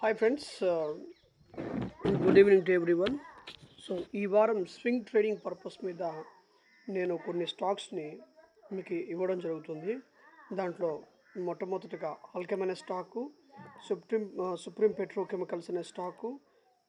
Hi friends, good evening to everyone. So ఈ వారం swing trading purpose మీద నేను కొన్ని స్టాక్స్ని మీకు ఇవ్వడం జరుగుతుంది. దాంట్లో మొట్టమొదటిగా ఆల్కెమ్ స్టాకు, సుప్రీం పెట్రోకెమికల్స్ అనే స్టాకు,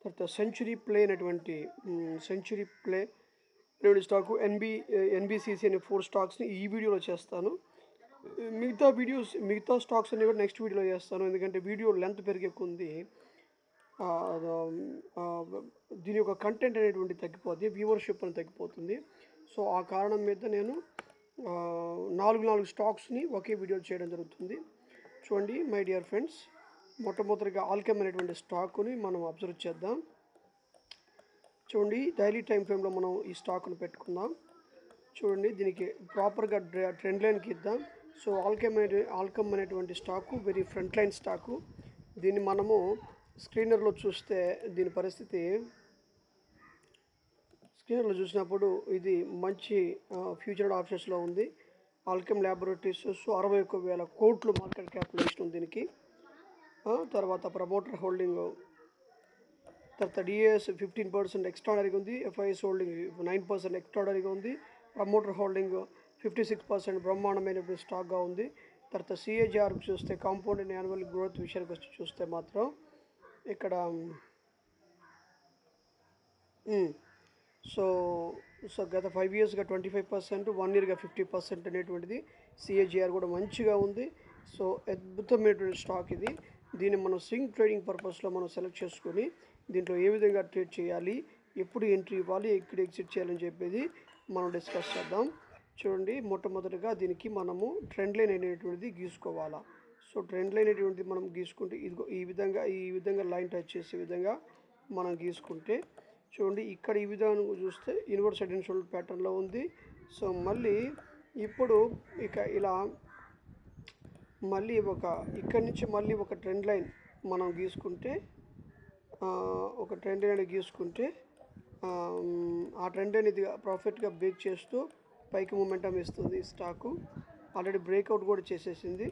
తర్వాత సెంచురీ ప్లే అనేటువంటి స్టాకు, ఎన్బిసిసి అనే 4 స్టాక్స్ని ఈ వీడియోలో చేస్తాను. మిగతా స్టాక్స్ అన్ని కూడా నెక్స్ట్ వీడియోలో చేస్తాను, ఎందుకంటే వీడియో లెంత్ పెరిగేకుంది దీని యొక్క కంటెంట్ అనేటువంటి తగ్గిపోతుంది, వ్యూవర్షిప్ అని తగ్గిపోతుంది. సో ఆ కారణం మీద నేను 4 స్టాక్స్ని ఒకే వీడియో చేయడం జరుగుతుంది. చూడండి మై డియర్ ఫ్రెండ్స్, మొట్టమొదటిగా ఆల్కెమ్ అనేటువంటి స్టాక్ని మనం అబ్జర్వ్ చేద్దాం. చూడండి, డైలీ టైం ఫ్రేమ్లో మనం ఈ స్టాక్ను పెట్టుకుందాం. చూడండి, దీనికి ప్రాపర్గా ట్రెండ్ లైన్కి ఇద్దాం. సో ఆల్కెమ్ అనేటువంటి stock very front line stock. దీన్ని మనము స్క్రీనర్లో చూస్తే దీని పరిస్థితి, స్క్రీనర్లో చూసినప్పుడు ఇది మంచి ఫ్యూచర్డ్ ఆప్షన్స్లో ఉంది. ఆల్కెమ్ ల్యాబొరేటరీస్ 61,000 కోట్లు మార్కెట్ క్యాపిటలైజేషన్ ఉంది దీనికి. తర్వాత ప్రమోటర్ హోల్డింగ్, తర్వాత డిఏఎస్ 15% ఎక్స్ట్రాడనరీగా ఉంది, ఎఫ్ఐఎస్ హోల్డింగ్ 9% ఎక్స్ట్రాడనరీగా ఉంది, ప్రమోటర్ హోల్డింగ్ 56% బ్రహ్మాండమైన స్టాక్గా ఉంది. తర్వాత సిఏజిఆర్ చూస్తే కాంపౌండ్ యాన్యువల్ గ్రోత్ విషయానికి వచ్చి చూస్తే మాత్రం ఇక్కడ సో గత 5 ఇయర్స్గా 25%, 1 ఇయర్గా 50% అనేటువంటిది సిఏజిఆర్ కూడా మంచిగా ఉంది. సో అద్భుతమైనటువంటి స్టాక్ ఇది. దీన్ని మనం స్వింగ్ ట్రేడింగ్ పర్పస్లో మనం సెలెక్ట్ చేసుకొని దీంట్లో ఏ విధంగా ట్రేడ్ చేయాలి, ఎప్పుడు ఎంట్రీ ఇవ్వాలి, ఎక్కడ ఎగ్జిట్ చేయాలని చెప్పేది మనం డిస్కస్ చేద్దాం. చూడండి, మొట్టమొదటిగా దీనికి మనము ట్రెండ్ లైన్ అనేటువంటిది గీసుకోవాలా. సో ట్రెండ్ లైన్ అనేటువంటిది మనం గీసుకుంటే ఇదిగో ఈ విధంగా లైన్ టచ్ చేసే విధంగా మనం గీసుకుంటే, చూడండి ఇక్కడ ఈ విధంగా చూస్తే ఇన్వర్స్ హెడ్ అండ్ షోల్డర్ ప్యాటర్న్లో ఉంది. సో మళ్ళీ ఇప్పుడు ఇలా మళ్ళీ ఇక్కడి నుంచి మళ్ళీ ఒక ట్రెండ్ లైన్ మనం గీసుకుంటే, ఆ ట్రెండ్ లైన్ ఇది ప్రాఫిట్గా బ్రేక్ చేస్తూ పైకి మూమెంటం ఇస్తుంది. స్టాకు ఆల్రెడీ బ్రేక్అవుట్ కూడా చేసేసింది.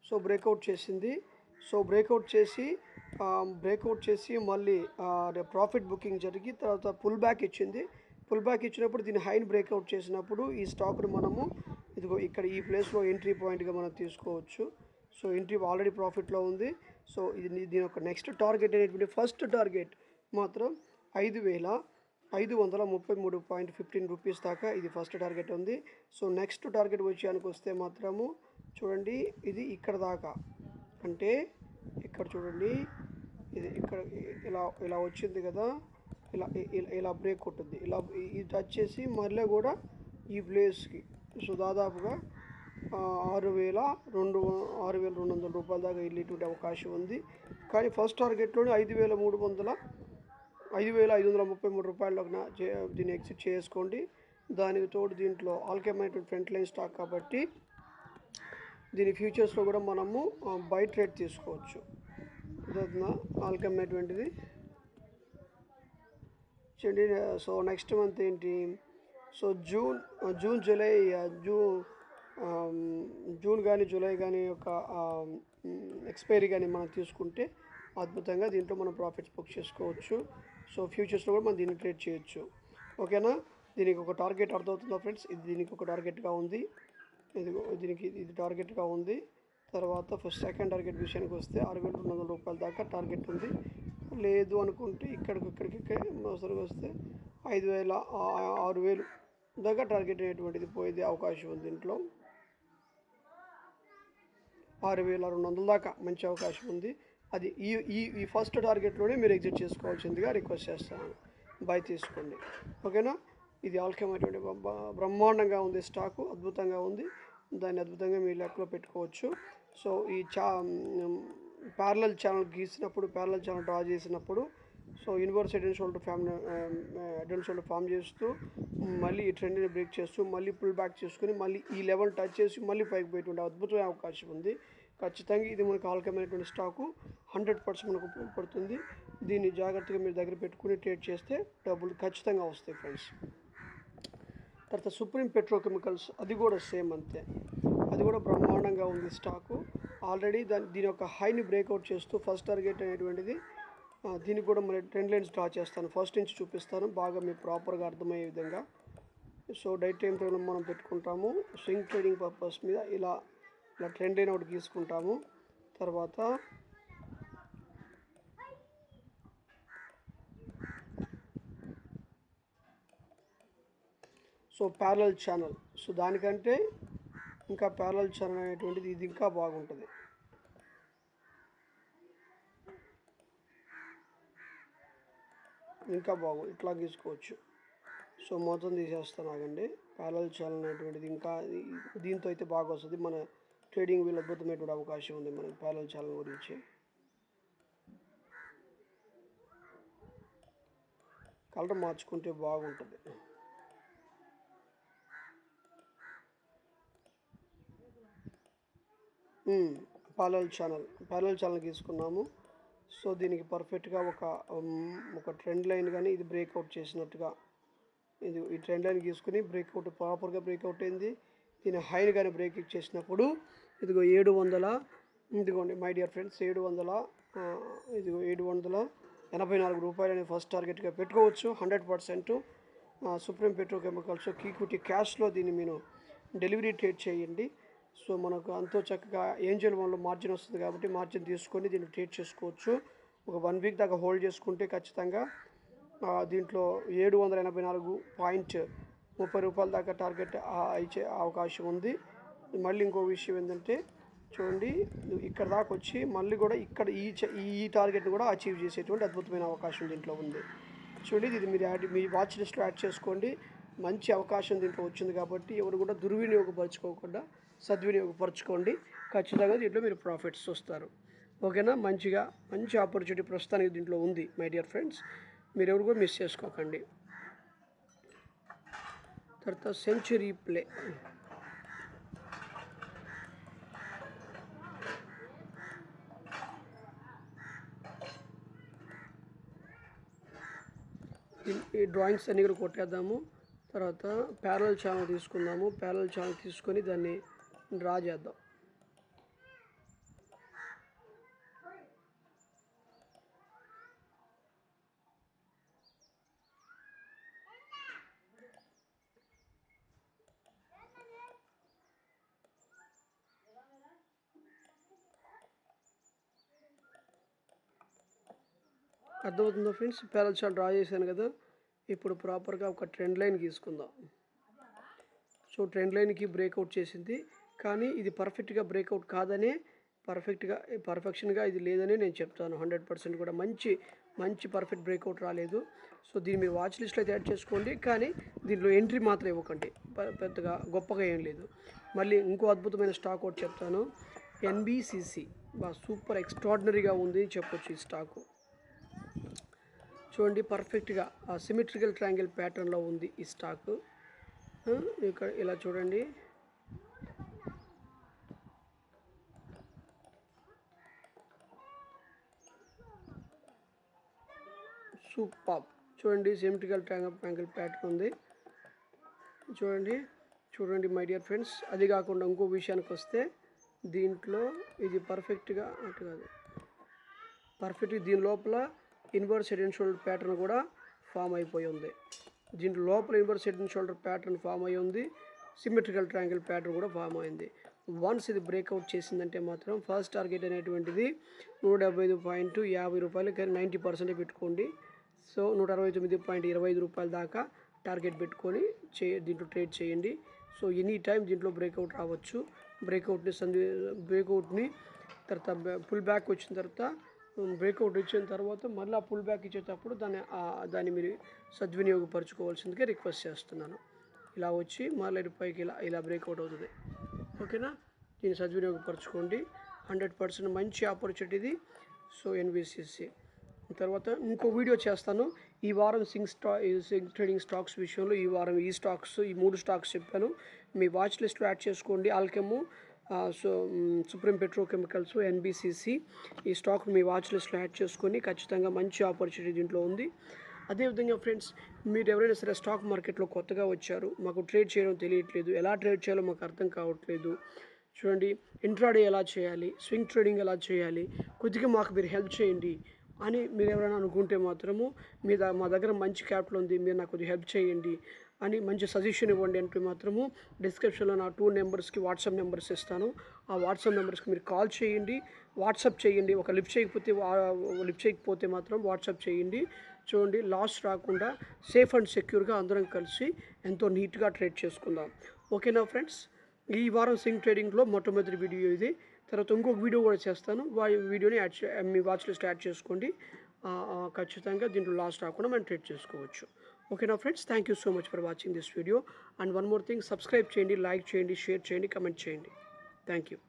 సో బ్రేక్అవుట్ చేసి మళ్ళీ ప్రాఫిట్ బుకింగ్ జరిగి తర్వాత పుల్ బ్యాక్ ఇచ్చింది. పుల్ బ్యాక్ ఇచ్చినప్పుడు దీన్ని హైన్ బ్రేక్అవుట్ చేసినప్పుడు ఈ స్టాక్ను మనము ఇదిగో ఇక్కడ ఈ ప్లేస్లో ఎంట్రీ పాయింట్గా మనం తీసుకోవచ్చు. సో ఎంట్రీ ఆల్రెడీ ప్రాఫిట్లో ఉంది. సో దీని యొక్క నెక్స్ట్ టార్గెట్ అనేటువంటి ఫస్ట్ టార్గెట్ మాత్రం 5,533.15 రూపీస్ దాకా ఇది ఫస్ట్ టార్గెట్ ఉంది. సో నెక్స్ట్ టార్గెట్ విషయానికి వస్తే మాత్రము చూడండి, ఇది ఇక్కడ దాకా, అంటే ఇక్కడ చూడండి, ఇది ఇక్కడ ఇలా వచ్చింది కదా, ఇలా బ్రేక్ కొట్టుద్ది, ఇది టచ్ చేసి మళ్ళీ కూడా ఈ ప్లేస్కి సో దాదాపుగా 6,200 రూపాయల దాకా వెళ్ళేటువంటి అవకాశం ఉంది. కానీ ఫస్ట్ టార్గెట్లోనే 5,533 రూపాయలకు దీన్ని ఎగ్జిట్ చేసుకోండి. దానికి తోడు దీంట్లో ఆల్కెమ్ అనేటువంటి ఫ్రంట్ లైన్ స్టాక్ కాబట్టి దీని ఫ్యూచర్స్లో కూడా మనము బై ట్రేడ్ తీసుకోవచ్చు. ఆల్కెమ్ అనేటువంటిది చూడండి. సో నెక్స్ట్ మంత్ ఏంటి, సో జూన్ కానీ జూలై కానీ యొక్క ఎక్స్పైరీ కానీ మనం తీసుకుంటే అద్భుతంగా దీంట్లో మనం ప్రాఫిట్స్ బుక్ చేసుకోవచ్చు. సో ఫ్యూచర్స్లో కూడా మనం దీన్ని ట్రేడ్ చేయొచ్చు. ఓకేనా, దీనికి ఒక టార్గెట్ అర్థమవుతుందా ఫ్రెండ్స్? ఇది దీనికి ఒక టార్గెట్గా ఉంది, ఇది టార్గెట్గా ఉంది. తర్వాత సెకండ్ టార్గెట్ విషయానికి వస్తే 6,200 రూపాయల దాకా టార్గెట్ ఉంది. లేదు అనుకుంటే ఇక్కడికి అవసరంగా వస్తే 6,000 దాకా టార్గెట్ అనేటువంటిది పోయేది అవకాశం ఉంది. దీంట్లో 6,200 దాకా మంచి అవకాశం ఉంది. అది ఈ ఫస్ట్ టార్గెట్లోనే మీరు ఎగ్జిట్ చేసుకోవాల్సిందిగా రిక్వెస్ట్ చేస్తాను. బై తీసుకోండి, ఓకేనా. ఇది ఆల్కెమ్ అటువంటి బ్రహ్మాండంగా ఉంది స్టాకు, అద్భుతంగా ఉంది. దాన్ని అద్భుతంగా మీ లెక్కలో పెట్టుకోవచ్చు. సో ఈ ప్యారలల్ ఛానల్ డ్రా చేసినప్పుడు so inverse head and shoulder form చేస్తూ మళ్ళీ ఈ ట్రెండ్ని బ్రేక్ చేస్తూ మళ్ళీ పుల్ బ్యాక్ చేసుకుని మళ్ళీ ఈ లెవెల్ టచ్ చేసి మళ్ళీ పైకి పోయేటువంటి అద్భుతమైన అవకాశం ఉంది. ఖచ్చితంగా ఇది మనకు ఆల్కెమ్ అనేటువంటి స్టాకు 100% మనకు ఉపయోగపడుతుంది. దీన్ని జాగ్రత్తగా మీరు దగ్గర పెట్టుకుని ట్రేడ్ చేస్తే డబ్బులు ఖచ్చితంగా వస్తాయి ఫ్రెండ్స్. తర్వాత సుప్రీం పెట్రోకెమికల్స్, అది కూడా సేమ్ అంతే, అది కూడా బ్రహ్మాండంగా ఉంది స్టాకు. ఆల్రెడీ దీని యొక్క హైని బ్రేక్అవుట్ చేస్తూ ఫస్ట్ టార్గెట్ అనేటువంటిది దీనికి కూడా మరి ట్రెండ్ లైన్స్ డ్రా చేస్తాను, ఫస్ట్ నుంచి చూపిస్తాను బాగా మీకు ప్రాపర్గా అర్థమయ్యే విధంగా. సో డైట్ టైం ఫ్రేమ్లో మనం పెట్టుకుంటాము, స్వింగ్ ట్రేడింగ్ పర్పస్ మీద ఇలా ట్రెండ్ లైన్ ఒకటి గీసుకుంటాము. తర్వాత సో ప్యారలల్ ఛానల్, సో దానికంటే ఇంకా ప్యారలల్ ఛానల్ అనేటువంటిది ఇది ఇంకా బాగుంటుంది. ఇంకా ఇట్లా గీసుకోవచ్చు. సో మొత్తం తీసేస్తాను ఆగండి. ప్యారలల్ ఛానల్ అనేటువంటిది ఇంకా దీంతో అయితే బాగా వస్తుంది, మన ట్రేడింగ్ వీళ్ళు అద్భుతమైనటువంటి అవకాశం ఉంది మనకి ప్యారలల్ ఛానల్ గురించి. కలర్ మార్చుకుంటే బాగుంటుంది. ప్యారలల్ ఛానల్ తీసుకున్నాము. సో దీనికి పర్ఫెక్ట్గా ఒక ట్రెండ్ లైన్ కానీ ఇది బ్రేక్అవుట్ చేసినట్టుగా ఈ ట్రెండ్ లైన్ తీసుకుని బ్రేక్అవుట్ ప్రాపర్గా బ్రేక్అవుట్ అయింది. దీని హైని కానీ బ్రేక్అవుట్ చేసినప్పుడు ఇదిగో 700, ఇదిగోండి మై డియర్ ఫ్రెండ్స్, 784 రూపాయలని ఫస్ట్ టార్గెట్గా పెట్టుకోవచ్చు 100%. సుప్రీం పెట్రోకెమికల్స్ ఈక్విటీ క్యాష్లో దీన్ని మీరు డెలివరీ ట్రేడ్ చేయండి. సో మనకు అంతో చక్కగా ఏంజల్ వన్లో మార్జిన్ వస్తుంది కాబట్టి మార్జిన్ తీసుకొని దీన్ని ట్రేడ్ చేసుకోవచ్చు. ఒక 1 వీక్ దాకా హోల్డ్ చేసుకుంటే ఖచ్చితంగా దీంట్లో 784.30 రూపాయల దాకా టార్గెట్ ఇచ్చే అవకాశం ఉంది. మళ్ళీ ఇంకో విషయం ఏంటంటే చూడండి, ఇక్కడ దాకా వచ్చి మళ్ళీ కూడా ఇక్కడ ఈ టార్గెట్ని కూడా అచీవ్ చేసేటువంటి అద్భుతమైన అవకాశం దీంట్లో ఉంది. చూడండి, ఇది మీ వాచ్ లిస్ట్లో యాడ్ చేసుకోండి. మంచి అవకాశం దీంట్లో వచ్చింది కాబట్టి ఎవరు కూడా దుర్వినియోగపరచుకోకుండా సద్వినియోగపరచుకోండి. ఖచ్చితంగా దీంట్లో మీరు ప్రాఫిట్స్ వస్తారు. ఓకేనా? మంచి ఆపర్చునిటీ ప్రస్తుతానికి దీంట్లో ఉంది మై డియర్ ఫ్రెండ్స్, మీరు ఎవరు కూడా మిస్ చేసుకోకండి. తర్వాత సెంచురీ ప్లే, ఈ డ్రాయింగ్స్ అన్నీ కూడా కొట్టేద్దాము. తర్వాత ప్యారలల్ ఛానల్ తీసుకుందాము. ప్యారలల్ ఛానల్ తీసుకొని దాన్ని డ్రా చేద్దాం. అర్థమవుతుందా ఫ్రెండ్స్? ప్యారలల్ ఛానల్ డ్రా చేశాను కదా, ఇప్పుడు ప్రాపర్గా ఒక ట్రెండ్ లైన్ గీసుకుందాం. సో ట్రెండ్ లైన్కి బ్రేక్అవుట్ చేసింది, కానీ ఇది పర్ఫెక్ట్గా బ్రేక్అవుట్ కాదనే, పర్ఫెక్షన్గా ఇది లేదని నేను చెప్తాను. 100% కూడా మంచి పర్ఫెక్ట్ బ్రేక్అవుట్ రాలేదు. సో దీన్ని మీరు వాచ్ లిస్ట్లో అయితే యాడ్ చేసుకోండి, కానీ దీంట్లో ఎంట్రీ మాత్రం ఇవ్వకండి, పెద్దగా గొప్పగా ఏం లేదు. మళ్ళీ ఇంకో అద్భుతమైన స్టాక్ ఒకటి చెప్తాను, NBCC. సూపర్ ఎక్స్ట్రాడినరీగా ఉంది చెప్పొచ్చు ఈ స్టాకు. చూడండి, పర్ఫెక్ట్గా సిమెట్రికల్ ట్రయాంగిల్ ప్యాటర్న్లో ఉంది ఈ స్టాకు. ఇక్కడ ఇలా చూడండి, సూపర్. చూడండి, సిమెట్రికల్ ట్రయాంగిల్ ప్యాటర్న్ ఉంది. చూడండి మై డియర్ ఫ్రెండ్స్. అది కాకుండా ఇంకో విషయానికి వస్తే దీంట్లో ఇది పర్ఫెక్ట్గా అటు కాదు, దీని లోపల inverse head and shoulder pattern కూడా ఫామ్ అయిపోయి ఉంది. దీంట్లో లోపల inverse head and shoulder pattern form అయ్యి ఉంది, సిమెట్రికల్ ట్రయాంగిల్ ప్యాటర్న్ కూడా ఫామ్ అయింది. వన్స్ ఇది బ్రేక్అవుట్ చేసిందంటే మాత్రం ఫస్ట్ టార్గెట్ అనేటువంటిది 175.50 రూపాయలు, కానీ 90% పెట్టుకోండి. సో 169.25 రూపాయల దాకా టార్గెట్ పెట్టుకొని దీంట్లో ట్రేడ్ చేయండి. సో ఎనీ టైం దీంట్లో బ్రేక్అవుట్ రావచ్చు. బ్రేక్అవుట్ని తర్వాత పుల్ బ్యాక్ వచ్చిన తర్వాత, బ్రేక్అవుట్ ఇచ్చిన తర్వాత మళ్ళీ పుల్ బ్యాక్ ఇచ్చేటప్పుడు దాన్ని మీరు సద్వినియోగపరచుకోవాల్సిందిగా రిక్వెస్ట్ చేస్తున్నాను. ఇలా వచ్చి మళ్ళీ పైకి ఇలా బ్రేక్అవుట్ అవుతుంది. ఓకేనా? దీన్ని సద్వినియోగపరచుకోండి. 100% మంచి ఆపర్చునిటీ ఇది. సో NBCC తర్వాత ఇంకో వీడియో చేస్తాను. ఈ వారం సింగ్ ట్రేడింగ్ స్టాక్స్ విషయంలో ఈ వారం ఈ 3 స్టాక్స్ చెప్పాను. మీ వాచ్ లిస్ట్లో యాడ్ చేసుకోండి. ఆల్కెమ్, సుప్రీం పెట్రోకెమికల్స్, ఎన్బిసిసి ఈ స్టాక్ మీ వాచ్ లిస్ట్లో యాడ్ చేసుకొని ఖచ్చితంగా మంచి ఆపర్చునిటీ దీంట్లో ఉంది. అదేవిధంగా ఫ్రెండ్స్, మీరు ఎవరైనా సరే స్టాక్ మార్కెట్లో కొత్తగా వచ్చారు, మాకు ట్రేడ్ చేయడం తెలియట్లేదు, ఎలా ట్రేడ్ చేయాలో మాకు అర్థం కావట్లేదు, చూడండి ఇంట్రాడే ఎలా చేయాలి, స్వింగ్ ట్రేడింగ్ ఎలా చేయాలి, కొద్దిగా మాకు మీరు హెల్ప్ చేయండి అని మీరు ఎవరైనా అనుకుంటే మాత్రము మా దగ్గర మంచి క్యాపిటల్ ఉంది, మీరు నాకు కొద్దిగా హెల్ప్ చేయండి అని మంచి సజెషన్ ఇవ్వండి అంటే మాత్రము డిస్క్రిప్షన్లో నా 2 నెంబర్స్కి వాట్సాప్ నెంబర్స్ ఇస్తాను. ఆ వాట్సాప్ నెంబర్స్కి మీరు కాల్ చేయండి, వాట్సాప్ చేయండి. ఒక లిఫ్ట్ చేయకపోతే మాత్రం వాట్సాప్ చేయండి. చూడండి, లాస్ రాకుండా సేఫ్ అండ్ సెక్యూర్గా అందరం కలిసి ఎంతో నీట్గా ట్రేడ్ చేసుకుందాం. ఓకేనా ఫ్రెండ్స్? ఈ వారం స్వింగ్ ట్రేడింగ్లో మొట్టమొదటి వీడియో ఇది. తర్వాత ఇంకొక వీడియో కూడా చేస్తాను, వీడియోని మీ వాచ్ లిస్ట్ యాడ్ చేసుకోండి. ఖచ్చితంగా దీంట్లో లాస్ రాకుండా మనం ట్రేడ్ చేసుకోవచ్చు. ఓకేనా friends? Thank you so much for watching this video. And one more thing, subscribe చేయండి, లైక్ చేయండి, షేర్ చేయండి, కమెంట్ చేయండి. Thank you.